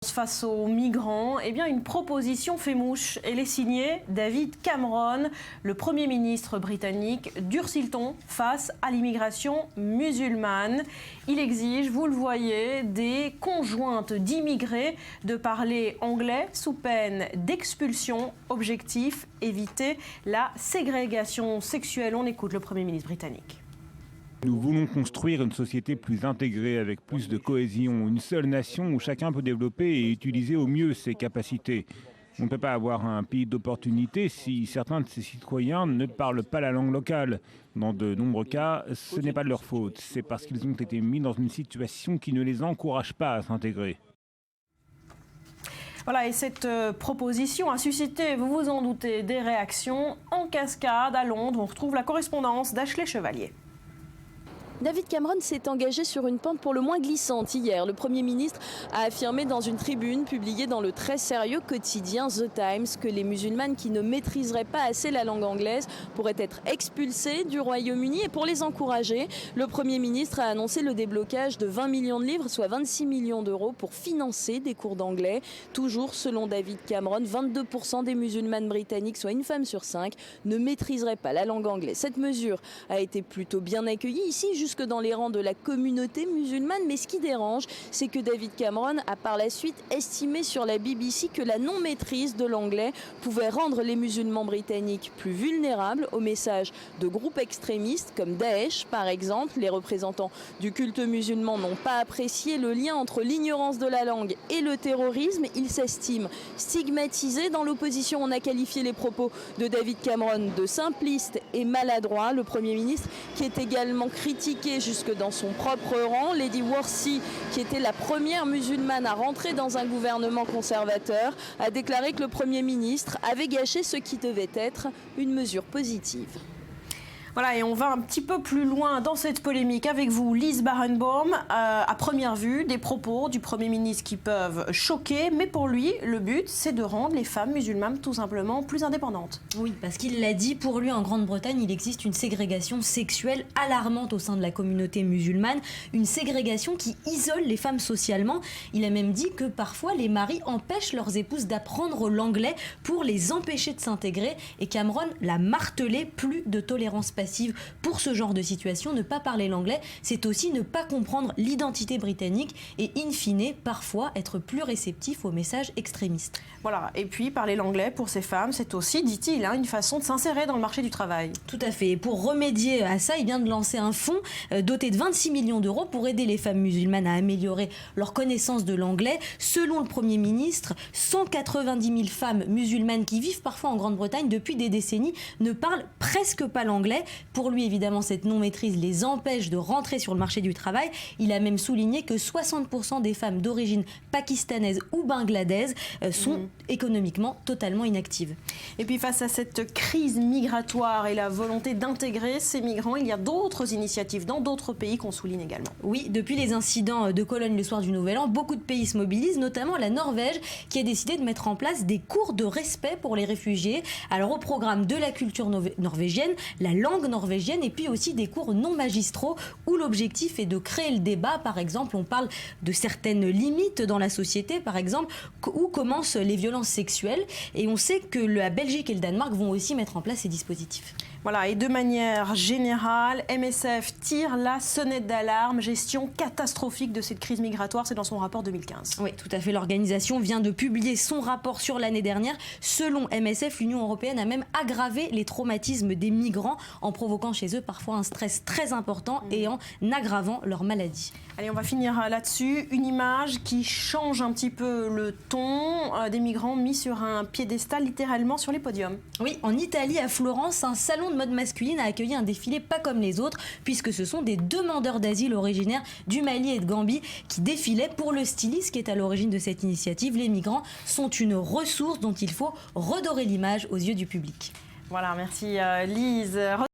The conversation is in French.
Face aux migrants, eh bien une proposition fait mouche. Elle est signée David Cameron, le Premier ministre britannique. Durcit-on face à l'immigration musulmane? Il exige, vous le voyez, des conjointes d'immigrés de parler anglais sous peine d'expulsion. Objectif, éviter la ségrégation sexuelle. On écoute le Premier ministre britannique. Nous voulons construire une société plus intégrée, avec plus de cohésion, une seule nation où chacun peut développer et utiliser au mieux ses capacités. On ne peut pas avoir un pays d'opportunité si certains de ses citoyens ne parlent pas la langue locale. Dans de nombreux cas, ce n'est pas de leur faute, c'est parce qu'ils ont été mis dans une situation qui ne les encourage pas à s'intégrer. Voilà, et cette proposition a suscité, vous vous en doutez, des réactions en cascade à Londres. On retrouve la correspondance d'Ashley Chevalier. David Cameron s'est engagé sur une pente pour le moins glissante hier. Le Premier ministre a affirmé dans une tribune publiée dans le très sérieux quotidien The Times que les musulmanes qui ne maîtriseraient pas assez la langue anglaise pourraient être expulsés du Royaume-Uni. Et pour les encourager, le Premier ministre a annoncé le déblocage de 20 millions de livres, soit 26 millions d'euros, pour financer des cours d'anglais. Toujours selon David Cameron, 22% des musulmanes britanniques, soit une femme sur 5, ne maîtriseraient pas la langue anglaise. Cette mesure a été plutôt bien accueillie ici, jusque dans les rangs de la communauté musulmane. Mais ce qui dérange, c'est que David Cameron a par la suite estimé sur la BBC que la non-maîtrise de l'anglais pouvait rendre les musulmans britanniques plus vulnérables aux messages de groupes extrémistes comme Daesh par exemple. Les représentants du culte musulman n'ont pas apprécié le lien entre l'ignorance de la langue et le terrorisme. Ils s'estiment stigmatisés. Dans l'opposition, on a qualifié les propos de David Cameron de simplistes et maladroits. Le Premier ministre, qui est également critiqué jusque dans son propre rang. Lady Worsley, qui était la première musulmane à rentrer dans un gouvernement conservateur, a déclaré que le Premier ministre avait gâché ce qui devait être une mesure positive. Voilà, et on va un petit peu plus loin dans cette polémique avec vous, Lise Barenbaum. À première vue, des propos du Premier ministre qui peuvent choquer, mais pour lui, le but, c'est de rendre les femmes musulmanes tout simplement plus indépendantes. Oui, parce qu'il l'a dit, pour lui, en Grande-Bretagne, il existe une ségrégation sexuelle alarmante au sein de la communauté musulmane, une ségrégation qui isole les femmes socialement. Il a même dit que parfois, les maris empêchent leurs épouses d'apprendre l'anglais pour les empêcher de s'intégrer. Et Cameron l'a martelé, plus de tolérance passive pour ce genre de situation. Ne pas parler l'anglais, c'est aussi ne pas comprendre l'identité britannique et in fine, parfois être plus réceptif aux messages extrémistes. Voilà, et puis parler l'anglais pour ces femmes, c'est aussi, dit-il, une façon de s'insérer dans le marché du travail. Tout à fait. Et pour remédier à ça, il vient de lancer un fonds doté de 26 millions d'euros pour aider les femmes musulmanes à améliorer leur connaissance de l'anglais. Selon le Premier ministre, 190 000 femmes musulmanes qui vivent parfois en Grande-Bretagne depuis des décennies ne parlent presque pas l'anglais. Pour lui, évidemment, cette non-maîtrise les empêche de rentrer sur le marché du travail. Il a même souligné que 60% des femmes d'origine pakistanaise ou bangladaise sont économiquement totalement inactives. Et puis face à cette crise migratoire et la volonté d'intégrer ces migrants, il y a d'autres initiatives dans d'autres pays qu'on souligne également. Oui, depuis les incidents de Cologne le soir du Nouvel An, beaucoup de pays se mobilisent, notamment la Norvège qui a décidé de mettre en place des cours de respect pour les réfugiés. Alors au programme de la culture norvégienne, la langue norvégienne et puis aussi des cours non magistraux où l'objectif est de créer le débat. Par exemple, on parle de certaines limites dans la société, par exemple, où commencent les violences sexuelles. Et on sait que la Belgique et le Danemark vont aussi mettre en place ces dispositifs. Voilà, et de manière générale, MSF tire la sonnette d'alarme. Gestion catastrophique de cette crise migratoire, c'est dans son rapport 2015. Oui, tout à fait. L'organisation vient de publier son rapport sur l'année dernière. Selon MSF, l'Union européenne a même aggravé les traumatismes des migrants en provoquant chez eux parfois un stress très important et en aggravant leur maladie. Allez, on va finir là-dessus. Une image qui change un petit peu le ton des migrants mis sur un piédestal, littéralement sur les podiums. Oui, en Italie, à Florence, un salon de mode masculine a accueilli un défilé pas comme les autres, puisque ce sont des demandeurs d'asile originaires du Mali et de Gambie qui défilaient. Pour le styliste qui est à l'origine de cette initiative, les migrants sont une ressource dont il faut redorer l'image aux yeux du public. Voilà, merci Lise.